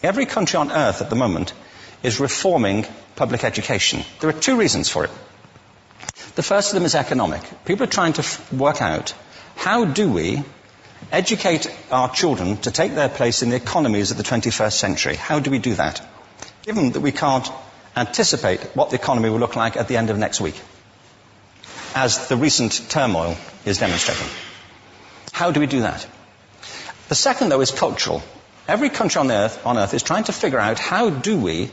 Every country on earth at the moment is reforming public education. There are two reasons for it. The first of them is economic. People are trying to work out, how do we educate our children to take their place in the economies of the 21st century? How do we do that? Given that we can't anticipate what the economy will look like at the end of next week, as the recent turmoil is demonstrating. How do we do that? The second, though, is cultural. Every country on earth is trying to figure out, how do we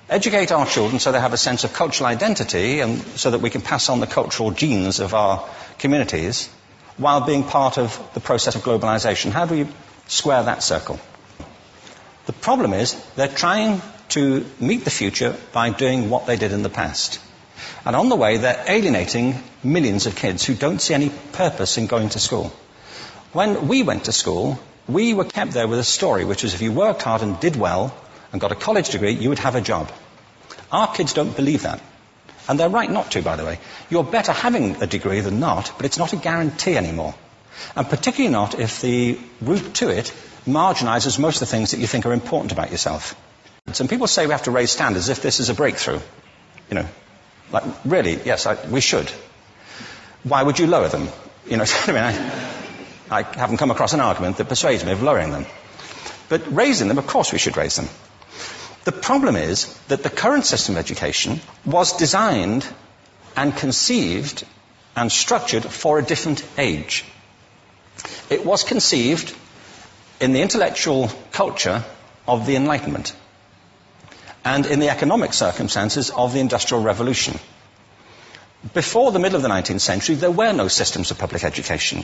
educate our children so they have a sense of cultural identity and so that we can pass on the cultural genes of our communities while being part of the process of globalization. How do we square that circle? The problem is they're trying to meet the future by doing what they did in the past. And on the way, they're alienating millions of kids who don't see any purpose in going to school. When we went to school, we were kept there with a story, which is if you worked hard and did well and got a college degree, you would have a job. Our kids don't believe that. And they're right not to, by the way. You're better having a degree than not, but it's not a guarantee anymore. And particularly not if the route to it marginalizes most of the things that you think are important about yourself. Some people say we have to raise standards as if this is a breakthrough. You know, like, really, yes, we should. Why would you lower them? You know, I mean, I haven't come across an argument that persuades me of lowering them. But raising them, of course we should raise them. The problem is that the current system of education was designed and conceived and structured for a different age. It was conceived in the intellectual culture of the Enlightenment and in the economic circumstances of the Industrial Revolution. Before the middle of the 19th century, there were no systems of public education.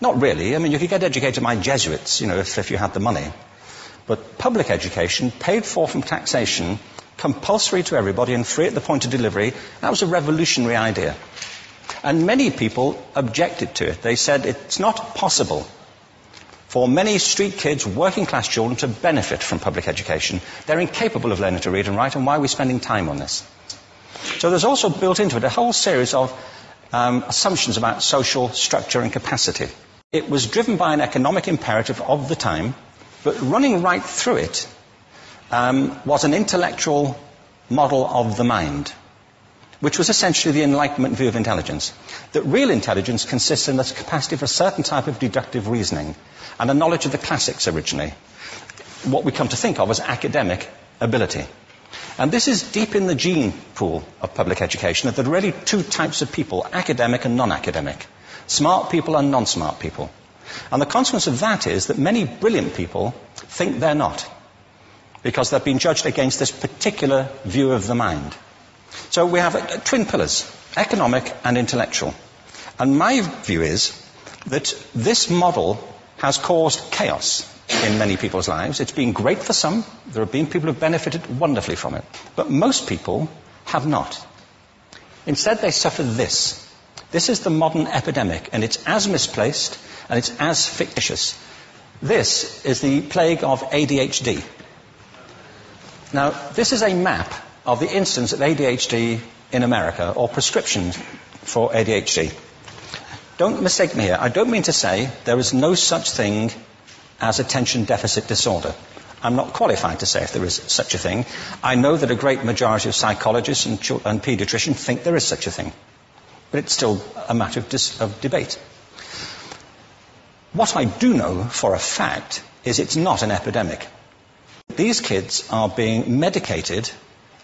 Not really. I mean, you could get educated by Jesuits, you know, if you had the money. But public education, paid for from taxation, compulsory to everybody and free at the point of delivery, that was a revolutionary idea. And many people objected to it. They said it's not possible for many street kids, working class children, to benefit from public education. They're incapable of learning to read and write, and why are we spending time on this? So there's also built into it a whole series of assumptions about social structure and capacity. It was driven by an economic imperative of the time, but running right through it was an intellectual model of the mind, which was essentially the Enlightenment view of intelligence. That real intelligence consists in the capacity for a certain type of deductive reasoning and a knowledge of the classics originally, what we come to think of as academic ability. And this is deep in the gene pool of public education, that there are really two types of people, academic and non-academic, smart people and non-smart people. And the consequence of that is that many brilliant people think they're not, because they've been judged against this particular view of the mind. So we have twin pillars, economic and intellectual. And my view is that this model has caused chaos in many people's lives. It's been great for some. There have been people who have benefited wonderfully from it. But most people have not. Instead, they suffer this. This is the modern epidemic, and it's as misplaced and it's as fictitious. This is the plague of ADHD. Now, this is a map of the incidence of ADHD in America, or prescriptions for ADHD. Don't mistake me here. I don't mean to say there is no such thing as attention deficit disorder. I'm not qualified to say if there is such a thing. I know that a great majority of psychologists and paediatricians think there is such a thing. But it's still a matter of debate. What I do know for a fact is it's not an epidemic. These kids are being medicated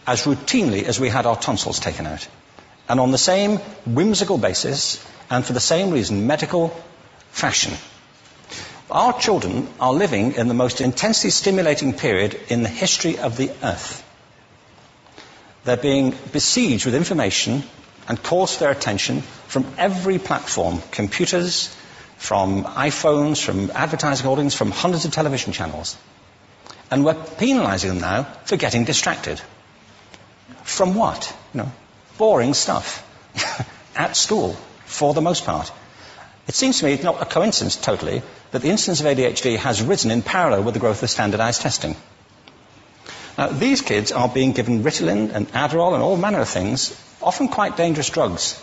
as routinely as we had our tonsils taken out. And on the same whimsical basis, and for the same reason, medical fashion. Our children are living in the most intensely stimulating period in the history of the earth. They're being besieged with information and calls for their attention from every platform, computers, from iPhones, from advertising holdings, from hundreds of television channels. And we're penalizing them now for getting distracted. From what? You know, boring stuff at school, for the most part. It seems to me it's not a coincidence totally that the incidence of ADHD has risen in parallel with the growth of standardized testing. Now, these kids are being given Ritalin and Adderall and all manner of things, often quite dangerous drugs,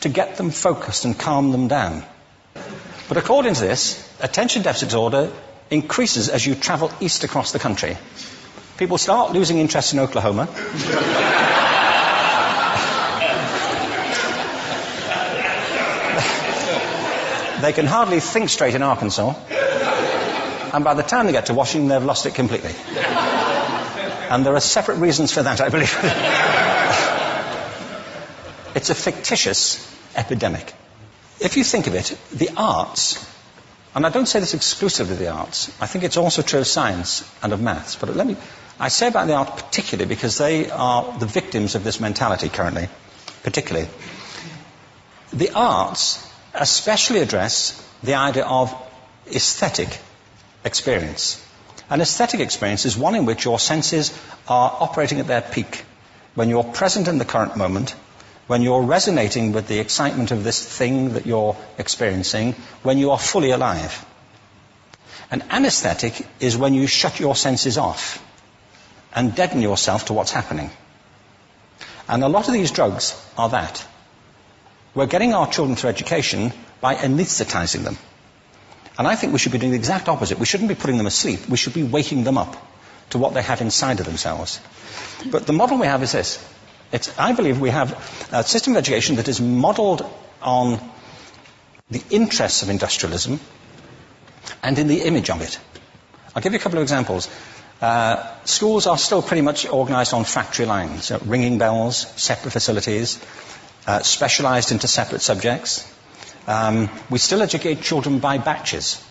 to get them focused and calm them down. But according to this, attention deficit disorder increases as you travel east across the country. People start losing interest in Oklahoma. They can hardly think straight in Arkansas. And by the time they get to Washington, they've lost it completely. And there are separate reasons for that, I believe. It's a fictitious epidemic. If you think of it, the arts, and I don't say this exclusively of the arts, I think it's also true of science and of maths, but I say about the arts particularly because they are the victims of this mentality currently, particularly. The arts especially address the idea of aesthetic experience. An aesthetic experience is one in which your senses are operating at their peak, when you're present in the current moment, when you're resonating with the excitement of this thing that you're experiencing, when you are fully alive. An anesthetic is when you shut your senses off and deaden yourself to what's happening. And a lot of these drugs are that. We're getting our children through education by anesthetizing them. And I think we should be doing the exact opposite. We shouldn't be putting them asleep. We should be waking them up to what they have inside of themselves. But the model we have is this. I believe we have a system of education that is modeled on the interests of industrialism and in the image of it. I'll give you a couple of examples. Schools are still pretty much organized on factory lines, ringing bells, separate facilities, specialized into separate subjects. We still educate children by batches.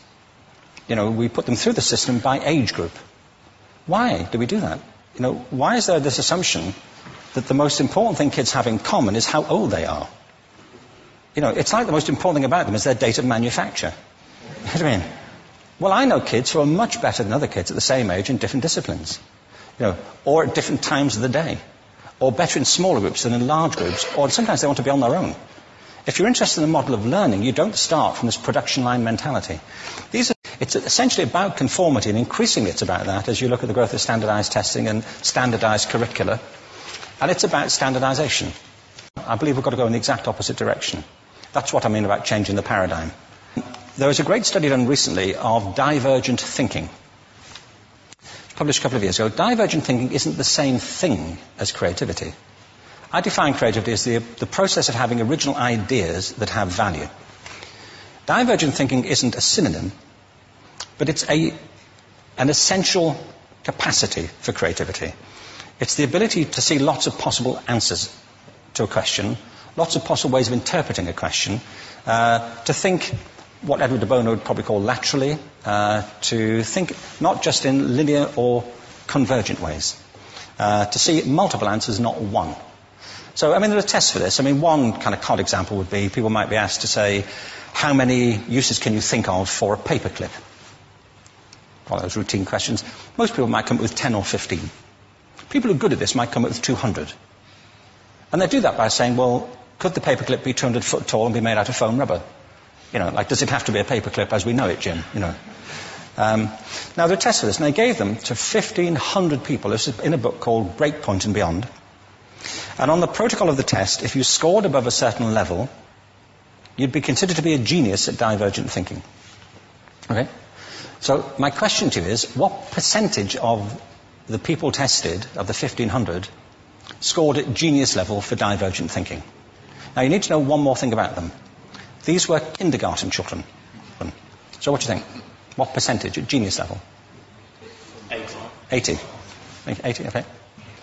We put them through the system by age group. Why do we do that? Why is there this assumption that the most important thing kids have in common is how old they are? It's like the most important thing about them is their date of manufacture. You know what I mean? Well, I know kids who are much better than other kids at the same age in different disciplines, or at different times of the day, or better in smaller groups than in large groups, or sometimes they want to be on their own. If you're interested in the model of learning, you don't start from this production line mentality. It's essentially about conformity, and increasingly it's about that as you look at the growth of standardized testing and standardized curricula. And it's about standardization. I believe we've got to go in the exact opposite direction. That's what I mean about changing the paradigm. There was a great study done recently of divergent thinking. Published a couple of years ago. Divergent thinking isn't the same thing as creativity. I define creativity as the process of having original ideas that have value. Divergent thinking isn't a synonym, but it's an essential capacity for creativity. It's the ability to see lots of possible answers to a question, lots of possible ways of interpreting a question, to think what Edward de Bono would probably call laterally, to think not just in linear or convergent ways, to see multiple answers, not one. So, there are tests for this. One kind of cod example would be people might be asked to say, how many uses can you think of for a paperclip? One of those routine questions. Most people might come up with 10 or 15. People who are good at this might come up with 200. And they do that by saying, well, could the paperclip be 200 foot tall and be made out of foam rubber? Does it have to be a paperclip as we know it, Jim? Now, there are tests for this, and they gave them to 1,500 people. This is in a book called Breakpoint and Beyond. And on the protocol of the test, if you scored above a certain level, you'd be considered to be a genius at divergent thinking. Okay? So my question to you is, what percentage of the people tested, of the 1,500, scored at genius level for divergent thinking? Now, you need to know one more thing about them. These were kindergarten children. So what do you think? What percentage at genius level? 80. 80, okay.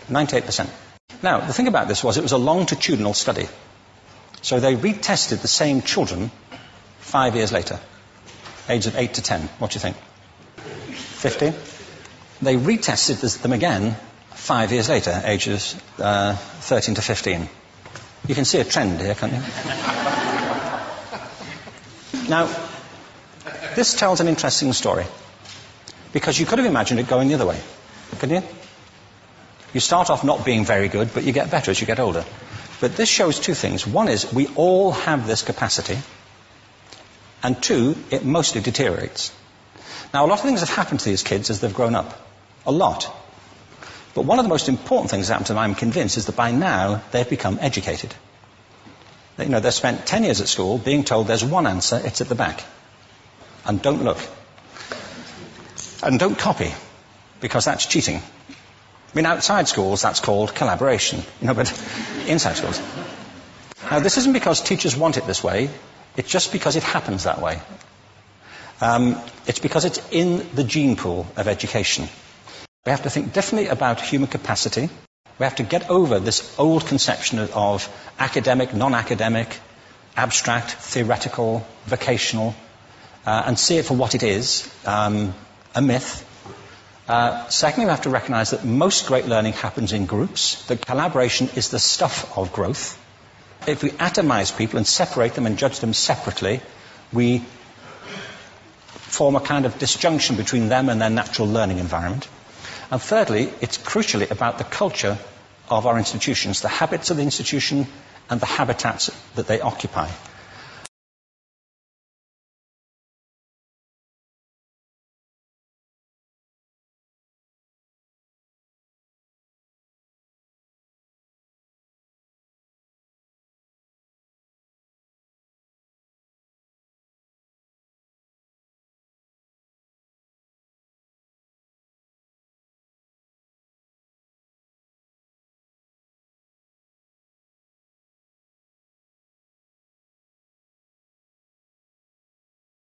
98%. Now, the thing about this was it was a longitudinal study. So they retested the same children 5 years later, ages of 8 to 10. What do you think? 50? They retested them again 5 years later, ages 13 to 15. You can see a trend here, can't you? Now, this tells an interesting story, because you could have imagined it going the other way, couldn't you? You start off not being very good, but you get better as you get older. But this shows two things. One is we all have this capacity, and two, it mostly deteriorates. Now, a lot of things have happened to these kids as they've grown up. A lot. But one of the most important things that happened to them, I'm convinced, is that by now they've become educated. They've spent 10 years at school being told there's one answer, it's at the back. And don't look. And don't copy, because that's cheating. I mean, outside schools, that's called collaboration, but inside schools. Now, this isn't because teachers want it this way, it's just because it happens that way. It's because it's in the gene pool of education. We have to think differently about human capacity. We have to get over this old conception of academic, non-academic, abstract, theoretical, vocational, and see it for what it is, a myth. Secondly, we have to recognize that most great learning happens in groups, that collaboration is the stuff of growth. If we atomize people and separate them and judge them separately, we form a kind of disjunction between them and their natural learning environment. And thirdly, it's crucially about the culture of our institutions, the habits of the institution and the habitats that they occupy.